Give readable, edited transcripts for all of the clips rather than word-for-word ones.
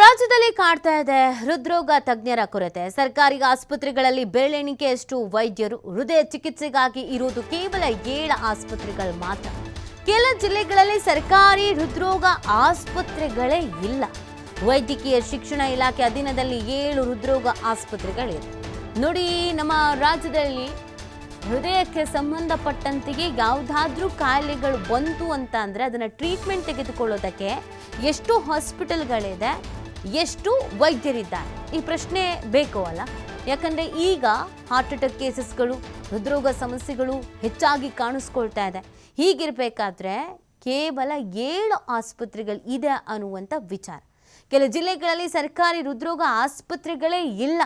ರಾಜ್ಯದಲ್ಲಿ ಕಾಡ್ತಾ ಇದೆ ಹೃದ್ರೋಗ ತಜ್ಞರ ಕೊರತೆ. ಸರ್ಕಾರಿ ಆಸ್ಪತ್ರೆಗಳಲ್ಲಿ ಬೇಳೆಣಿಕೆಯಷ್ಟು ವೈದ್ಯರು, ಹೃದಯ ಚಿಕಿತ್ಸೆಗಾಗಿ ಇರುವುದು ಕೇವಲ 7 ಆಸ್ಪತ್ರೆಗಳು ಮಾತ್ರ. ಕೆಲ ಜಿಲ್ಲೆಗಳಲ್ಲಿ ಸರ್ಕಾರಿ ಹೃದ್ರೋಗ ಆಸ್ಪತ್ರೆಗಳೇ ಇಲ್ಲ. ವೈದ್ಯಕೀಯ ಶಿಕ್ಷಣ ಇಲಾಖೆ ಅಧೀನದಲ್ಲಿ 7 ಹೃದ್ರೋಗ ಆಸ್ಪತ್ರೆಗಳಿವೆ. ನೋಡಿ, ನಮ್ಮ ರಾಜ್ಯದಲ್ಲಿ ಹೃದಯಕ್ಕೆ ಸಂಬಂಧಪಟ್ಟಂತೆಯೇ ಯಾವುದಾದ್ರೂ ಕಾಯಿಲೆಗಳು ಬಂತು ಅಂತ ಅಂದರೆ ಅದನ್ನು ಟ್ರೀಟ್ಮೆಂಟ್ ತೆಗೆದುಕೊಳ್ಳೋದಕ್ಕೆ ಎಷ್ಟು ಹಾಸ್ಪಿಟಲ್ಗಳಿದೆ, ಎಷ್ಟು ವೈದ್ಯರಿದ್ದಾರೆ, ಈ ಪ್ರಶ್ನೆ ಬೇಕು ಅಲ್ಲ. ಯಾಕಂದರೆ ಈಗ ಹಾರ್ಟ್ ಅಟ್ಯಾಕ್ ಕೇಸಸ್ಗಳು, ಹೃದ್ರೋಗ ಸಮಸ್ಯೆಗಳು ಹೆಚ್ಚಾಗಿ ಕಾಣಿಸ್ಕೊಳ್ತಾ ಇದೆ. ಹೀಗಿರಬೇಕಾದ್ರೆ ಕೇವಲ 7 ಆಸ್ಪತ್ರೆಗಳು ಇದೆ ಅನ್ನುವಂಥ ವಿಚಾರ. ಕೆಲ ಜಿಲ್ಲೆಗಳಲ್ಲಿ ಸರ್ಕಾರಿ ಹೃದ್ರೋಗ ಆಸ್ಪತ್ರೆಗಳೇ ಇಲ್ಲ.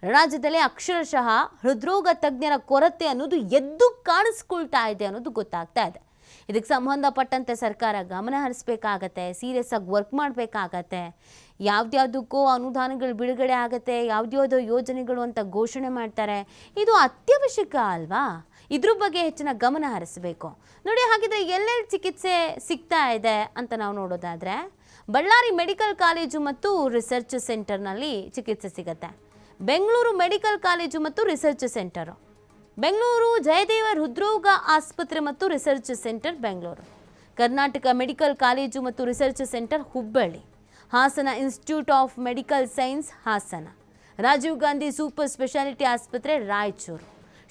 ರಾಜ್ಯದಲ್ಲಿ ಅಕ್ಷರಶಃ ಹೃದ್ರೋಗ ತಜ್ಞರ ಕೊರತೆ ಅನ್ನೋದು ಎದ್ದು ಕಾಣಿಸ್ಕೊಳ್ತಾ ಇದೆ ಅನ್ನೋದು ಗೊತ್ತಾಗ್ತಾ ಇದೆ. ಇದಕ್ಕೆ ಸಂಬಂಧಪಟ್ಟಂತೆ ಸರ್ಕಾರ ಗಮನ ಹರಿಸಬೇಕಾಗತ್ತೆ, ಸೀರಿಯಸ್ ಆಗಿ ವರ್ಕ್ ಮಾಡಬೇಕಾಗತ್ತೆ. ಯಾವ್ದ್ಯಾವುದಕ್ಕೂ ಅನುದಾನಗಳು ಬಿಡುಗಡೆ ಆಗುತ್ತೆ, ಯಾವ್ದ್ಯಾವುದೋ ಯೋಜನೆಗಳು ಅಂತ ಘೋಷಣೆ ಮಾಡ್ತಾರೆ. ಇದು ಅತ್ಯವಶ್ಯಕ ಅಲ್ವಾ? ಇದ್ರ ಬಗ್ಗೆ ಹೆಚ್ಚಿನ ಗಮನ ಹರಿಸಬೇಕು. ನೋಡಿ, ಹಾಗಿದ್ರೆ ಎಲ್ಲೆಲ್ಲಿ ಚಿಕಿತ್ಸೆ ಸಿಗ್ತಾ ಇದೆ ಅಂತ ನಾವು ನೋಡೋದಾದರೆ, ಬಳ್ಳಾರಿ ಮೆಡಿಕಲ್ ಕಾಲೇಜು ಮತ್ತು ರಿಸರ್ಚ್ ಸೆಂಟರ್ನಲ್ಲಿ ಚಿಕಿತ್ಸೆ ಸಿಗುತ್ತೆ. ಬೆಂಗಳೂರು ಮೆಡಿಕಲ್ ಕಾಲೇಜು ಮತ್ತು ರಿಸರ್ಚ್ ಸೆಂಟರು, ಬೆಂಗಳೂರು ಜಯದೇವ ಹೃದ್ರೋಗ ಆಸ್ಪತ್ರೆ ಮತ್ತು research centre Bengaluru, Karnataka medical college ಮತ್ತು research centre Hubballi, Hassan institute of medical science Hassan, Rajiv Gandhi super speciality ಆಸ್ಪತ್ರೆ Raichur,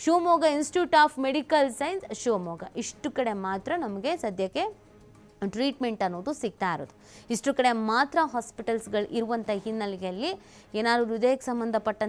Shivamogga institute of medical science Shivamogga. ಇಷ್ಟು ಕಡೆ ಮಾತ್ರ ನಮಗೆ ಸದ್ಯಕ್ಕೆ ಟ್ರೀಟ್ಮೆಂಟ್ ಅನ್ನೋದು ಸಿಗ್ತಾ ಇರೋದು. ಇಷ್ಟು ಕಡೆ ಮಾತ್ರ ಹಾಸ್ಪಿಟಲ್ಸ್ಗಳು ಇರುವಂಥ ಹಿನ್ನೆಲೆಯಲ್ಲಿ ಏನಾದರೂ ಹೃದಯಕ್ಕೆ ಸಂಬಂಧಪಟ್ಟಂತೆ